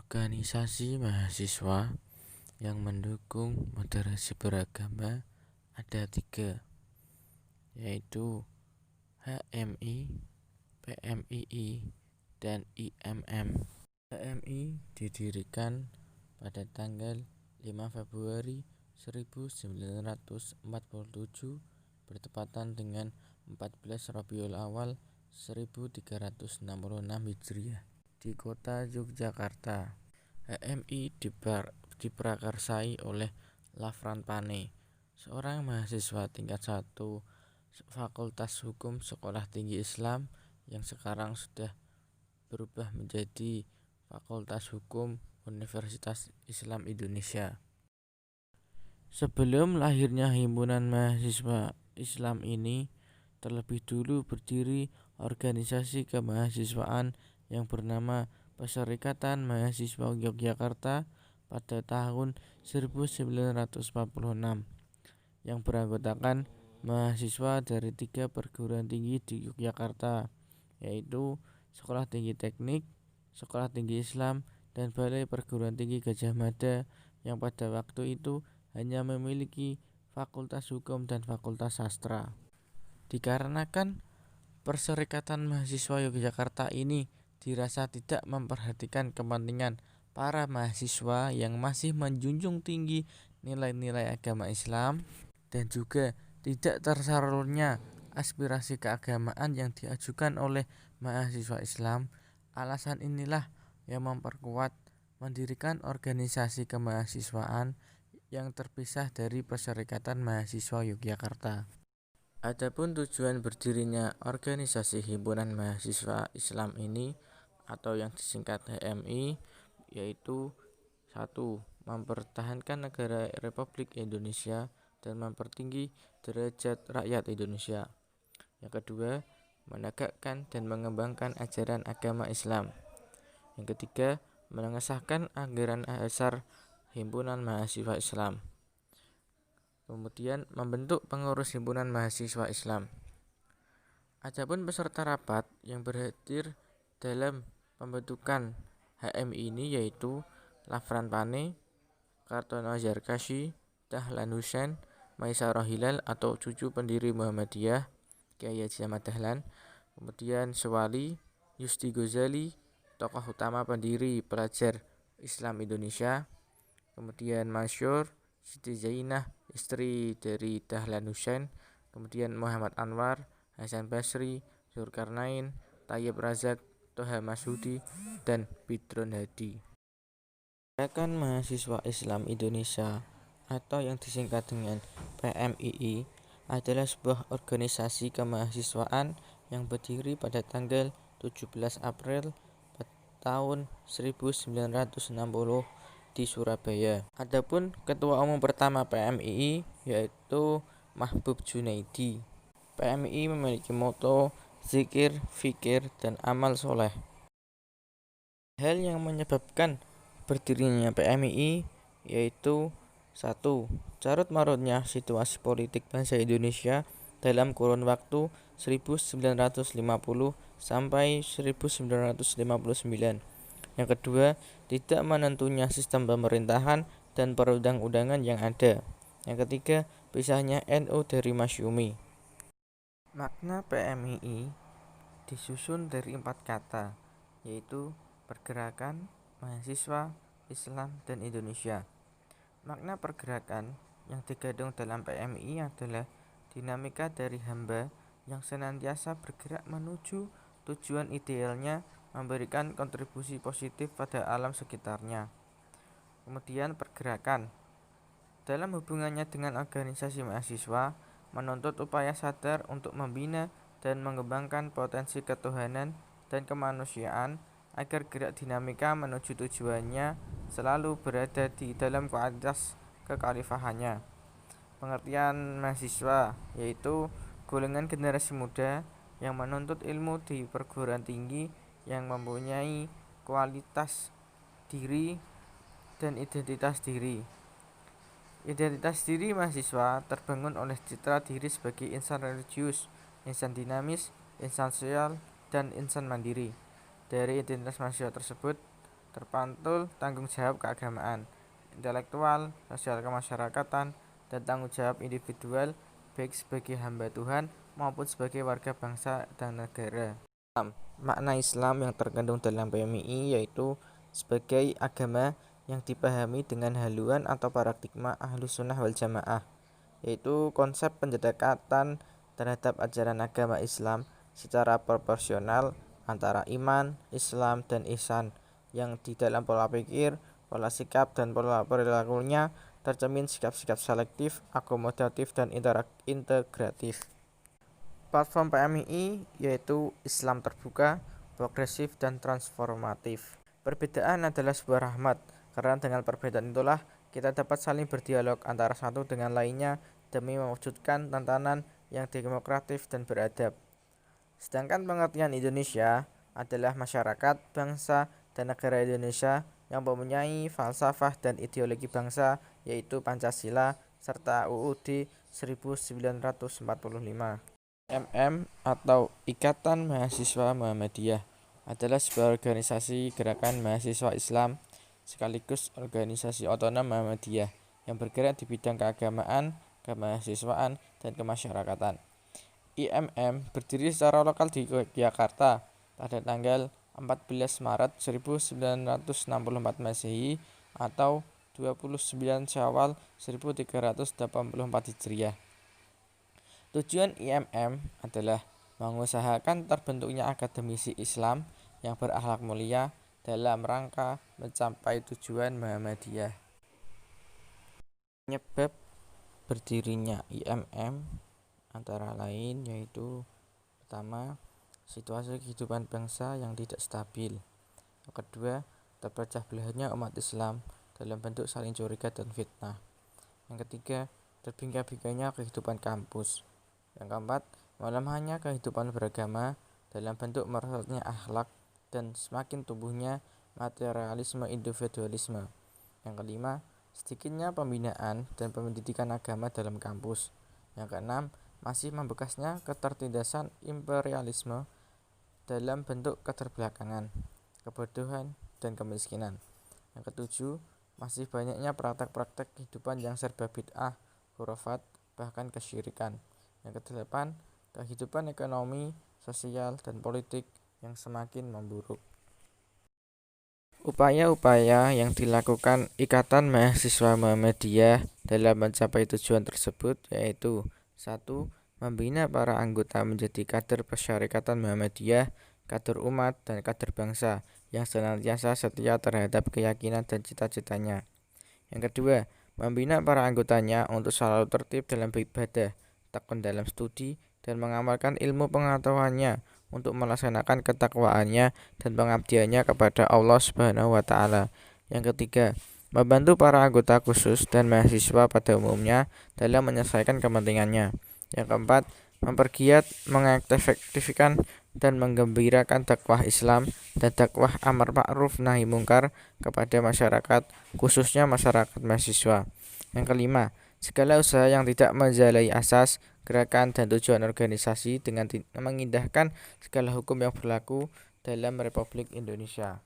Organisasi mahasiswa yang mendukung moderasi beragama ada 3, yaitu HMI, PMII, dan IMM. HMI didirikan pada tanggal 5 Februari 1947 bertepatan dengan 14 Rabiul Awal 1366 Hijriah di kota Yogyakarta. HMI diprakarsai oleh Lafran Pane, seorang mahasiswa tingkat 1 Fakultas Hukum Sekolah Tinggi Islam yang sekarang sudah berubah menjadi Fakultas Hukum Universitas Islam Indonesia. Sebelum lahirnya himpunan mahasiswa Islam ini, terlebih dulu berdiri organisasi kemahasiswaan yang bernama Perserikatan Mahasiswa Yogyakarta pada tahun 1946 yang beranggotakan mahasiswa dari 3 perguruan tinggi di Yogyakarta, yaitu Sekolah Tinggi Teknik, Sekolah Tinggi Islam, dan Balai Perguruan Tinggi Gadjah Mada yang pada waktu itu hanya memiliki Fakultas Hukum dan Fakultas Sastra. Dikarenakan Perserikatan Mahasiswa Yogyakarta ini dirasa tidak memperhatikan kepentingan para mahasiswa yang masih menjunjung tinggi nilai-nilai agama Islam dan juga tidak tersalurnya aspirasi keagamaan yang diajukan oleh mahasiswa Islam. Alasan inilah yang memperkuat mendirikan organisasi kemahasiswaan yang terpisah dari Perserikatan Mahasiswa Yogyakarta. Adapun tujuan berdirinya organisasi himpunan mahasiswa Islam ini atau yang disingkat HMI yaitu 1. Mempertahankan negara Republik Indonesia dan mempertinggi derajat rakyat Indonesia. Yang kedua, menegakkan dan mengembangkan ajaran agama Islam. Yang ketiga, mengesahkan anggaran dasar himpunan mahasiswa Islam. Kemudian membentuk pengurus himpunan mahasiswa Islam. Adapun peserta rapat yang berhadir dalam pembentukan HMI ini yaitu Lafran Pane, Kartono Zarkashi, Dahlan Husain, Maisarah Hilal atau cucu pendiri Muhammadiyah, Kiai Haji Ahmad Dahlan, kemudian Sewali, Yusti Ghazali, tokoh utama pendiri Pelajar Islam Indonesia, kemudian Masyur, Siti Zainah, istri dari Dahlan Husain, kemudian Muhammad Anwar, Hasan Basri, Zulkarnain, Tayyib Razak, Toha Masudi, dan Bidron Hadi. Gerakan Mahasiswa Islam Indonesia atau yang disingkat dengan PMII adalah sebuah organisasi kemahasiswaan yang berdiri pada tanggal 17 April tahun 1960 di Surabaya. Adapun ketua umum pertama PMII yaitu Mahbub Junaidi. PMII memiliki moto zikir, fikir, dan amal soleh. Hal yang menyebabkan berdirinya PMII yaitu 1. Carut marutnya situasi politik bangsa Indonesia dalam kurun waktu 1950 sampai 1959. Yang kedua, tidak menentunya sistem pemerintahan dan perundang-undangan yang ada. Yang ketiga, pisahnya NU dari Masyumi. Makna PMII disusun dari 4 kata, yaitu pergerakan, mahasiswa, Islam, dan Indonesia. Makna pergerakan yang digandung dalam PMII adalah dinamika dari hamba yang senantiasa bergerak menuju tujuan idealnya, memberikan kontribusi positif pada alam sekitarnya. Kemudian pergerakan dalam hubungannya dengan organisasi mahasiswa menuntut upaya sadar untuk membina dan mengembangkan potensi ketuhanan dan kemanusiaan agar gerak dinamika menuju tujuannya selalu berada di dalam kualitas kekhalifahannya. Pengertian mahasiswa yaitu golongan generasi muda yang menuntut ilmu di perguruan tinggi yang mempunyai kualitas diri dan identitas diri. Identitas diri mahasiswa terbangun oleh citra diri sebagai insan religius, insan dinamis, insan sosial, dan insan mandiri. Dari identitas mahasiswa tersebut, terpantul tanggung jawab keagamaan, intelektual, sosial kemasyarakatan, dan tanggung jawab individual baik sebagai hamba Tuhan maupun sebagai warga bangsa dan negara. Makna Islam yang terkandung dalam PMII yaitu sebagai agama yang dipahami dengan haluan atau paradigma Ahlus Sunnah wal Jamaah, yaitu konsep pendekatan terhadap ajaran agama Islam secara proporsional antara iman, Islam, dan ihsan, yang di dalam pola pikir, pola sikap, dan pola perilakunya tercermin sikap-sikap selektif, akomodatif, dan integratif. Platform PMII yaitu Islam terbuka, progresif, dan transformatif. Perbedaan adalah sebuah rahmat, karena dengan perbedaan itulah kita dapat saling berdialog antara satu dengan lainnya demi mewujudkan tatanan yang demokratis dan beradab. Sedangkan pengertian Indonesia adalah masyarakat, bangsa, dan negara Indonesia yang mempunyai falsafah dan ideologi bangsa yaitu Pancasila serta UUD 1945. atau Ikatan Mahasiswa Muhammadiyah adalah sebuah organisasi gerakan mahasiswa Islam sekaligus organisasi otonom Muhammadiyah yang bergerak di bidang keagamaan, kemahasiswaan, dan kemasyarakatan. IMM berdiri secara lokal di Yogyakarta pada tanggal 14 Maret 1964 Masehi atau 29 Syawal 1384 Hijriah. Tujuan IMM adalah mengusahakan terbentuknya akademisi Islam yang berakhlak mulia dalam rangka mencapai tujuan Muhammadiyah. Penyebab berdirinya IMM antara lain yaitu pertama, situasi kehidupan bangsa yang tidak stabil. Yang kedua, terpecah belahnya umat Islam dalam bentuk saling curiga dan fitnah. Yang ketiga, terbingkai-bingkainya kehidupan kampus. Yang keempat, melemahnya kehidupan beragama dalam bentuk merosotnya akhlak dan semakin tumbuhnya materialisme individualisme. Yang kelima, sedikitnya pembinaan dan pendidikan agama dalam kampus. Yang keenam, masih membekasnya ketertindasan imperialisme dalam bentuk keterbelakangan, kebodohan, dan kemiskinan. Yang ketujuh, masih banyaknya praktek-praktek kehidupan yang serba bid'ah, khurafat, bahkan kesyirikan. Yang kedelapan, kehidupan ekonomi, sosial, dan politik yang semakin memburuk. Upaya-upaya yang dilakukan Ikatan Mahasiswa Muhammadiyah dalam mencapai tujuan tersebut yaitu 1. Membina para anggota menjadi kader Persyarikatan Muhammadiyah, kader umat, dan kader bangsa yang senantiasa setia terhadap keyakinan dan cita-citanya. Yang kedua, membina para anggotanya untuk selalu tertib dalam beribadah, tekun dalam studi, dan mengamalkan ilmu pengetahuannya untuk melaksanakan ketakwaannya dan pengabdiannya kepada Allah Subhanahu wa Ta'ala. Yang ketiga, membantu para anggota khusus dan mahasiswa pada umumnya dalam menyelesaikan kepentingannya. Yang keempat, mempergiat, mengaktifkan, dan menggembirakan dakwah Islam dan dakwah amar ma'ruf nahi mungkar kepada masyarakat, khususnya masyarakat mahasiswa. Yang kelima, segala usaha yang tidak menjalani asas, gerakan, dan tujuan organisasi dengan mengindahkan segala hukum yang berlaku dalam Republik Indonesia.